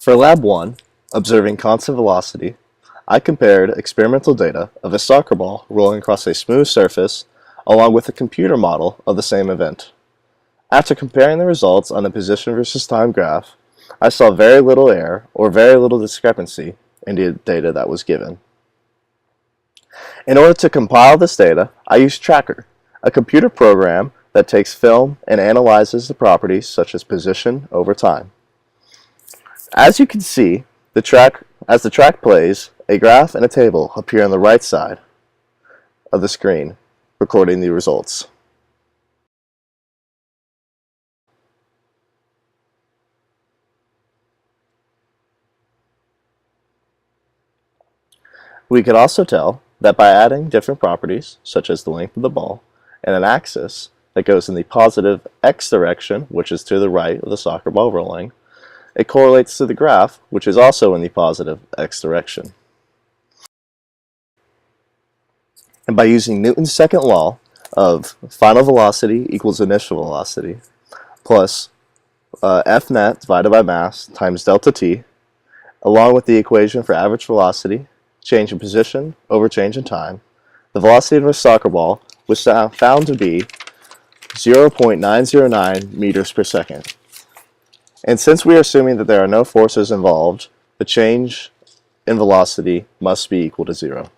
For Lab 1, observing constant velocity, I compared experimental data of a soccer ball rolling across a smooth surface along with a computer model of the same event. After comparing the results on a position versus time graph, I saw very little error or very little discrepancy in the data that was given. In order to compile this data, I used Tracker, a computer program that takes film and analyzes the properties such as position over time. As you can see, as the track plays, a graph and a table appear on the right side of the screen, recording the results. We could also tell that by adding different properties, such as the length of the ball, and an axis that goes in the positive x direction, which is to the right of the soccer ball rolling, it correlates to the graph, which is also in the positive x direction. And by using Newton's second law of final velocity equals initial velocity plus F net divided by mass times delta t, along with the equation for average velocity, change in position over change in time, the velocity of a soccer ball was found to be 0.909 meters per second. And since we are assuming that there are no forces involved, the change in velocity must be equal to 0.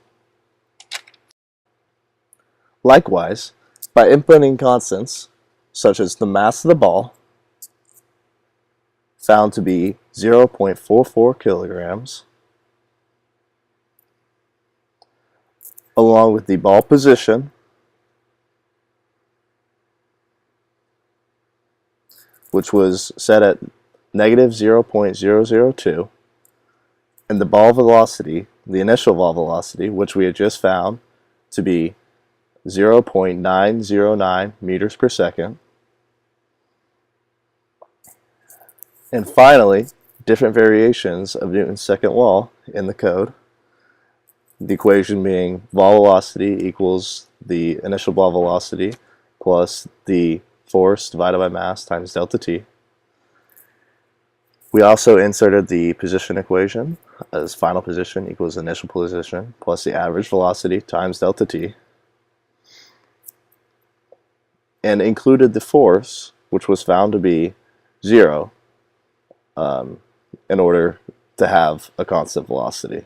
Likewise, by inputting constants, such as the mass of the ball, found to be 0.44 kilograms, along with the ball position, which was set at negative 0.002, and the ball velocity, the initial ball velocity, which we had just found to be 0.909 meters per second. And finally, different variations of Newton's second law in the code. The equation being ball velocity equals the initial ball velocity plus the force divided by mass times delta t. We also inserted the position equation as final position equals initial position plus the average velocity times delta t, and included the force, which was found to be 0, in order to have a constant velocity.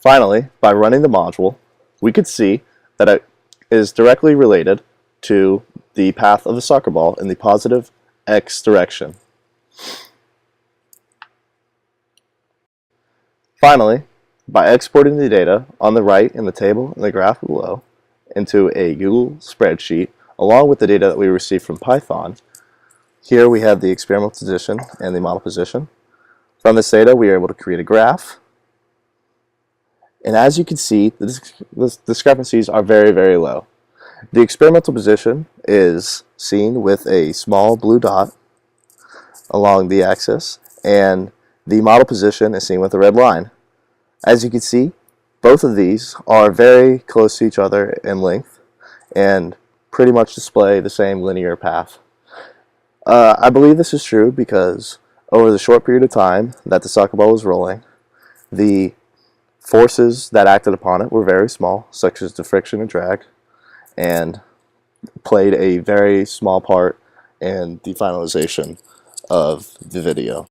Finally, by running the module, we could see that it is directly related to the path of the soccer ball in the positive x direction. Finally, by exporting the data on the right in the table and the graph below into a Google spreadsheet along with the data that we received from Python, here we have the experimental position and the model position. From this data, we are able to create a graph. And as you can see, the discrepancies are very, very low. The experimental position is seen with a small blue dot along the axis, and the model position is seen with a red line. As you can see, both of these are very close to each other in length and pretty much display the same linear path. I believe this is true because over the short period of time that the soccer ball was rolling, the forces that acted upon it were very small, such as the friction and drag, and played a very small part in the finalization of the video.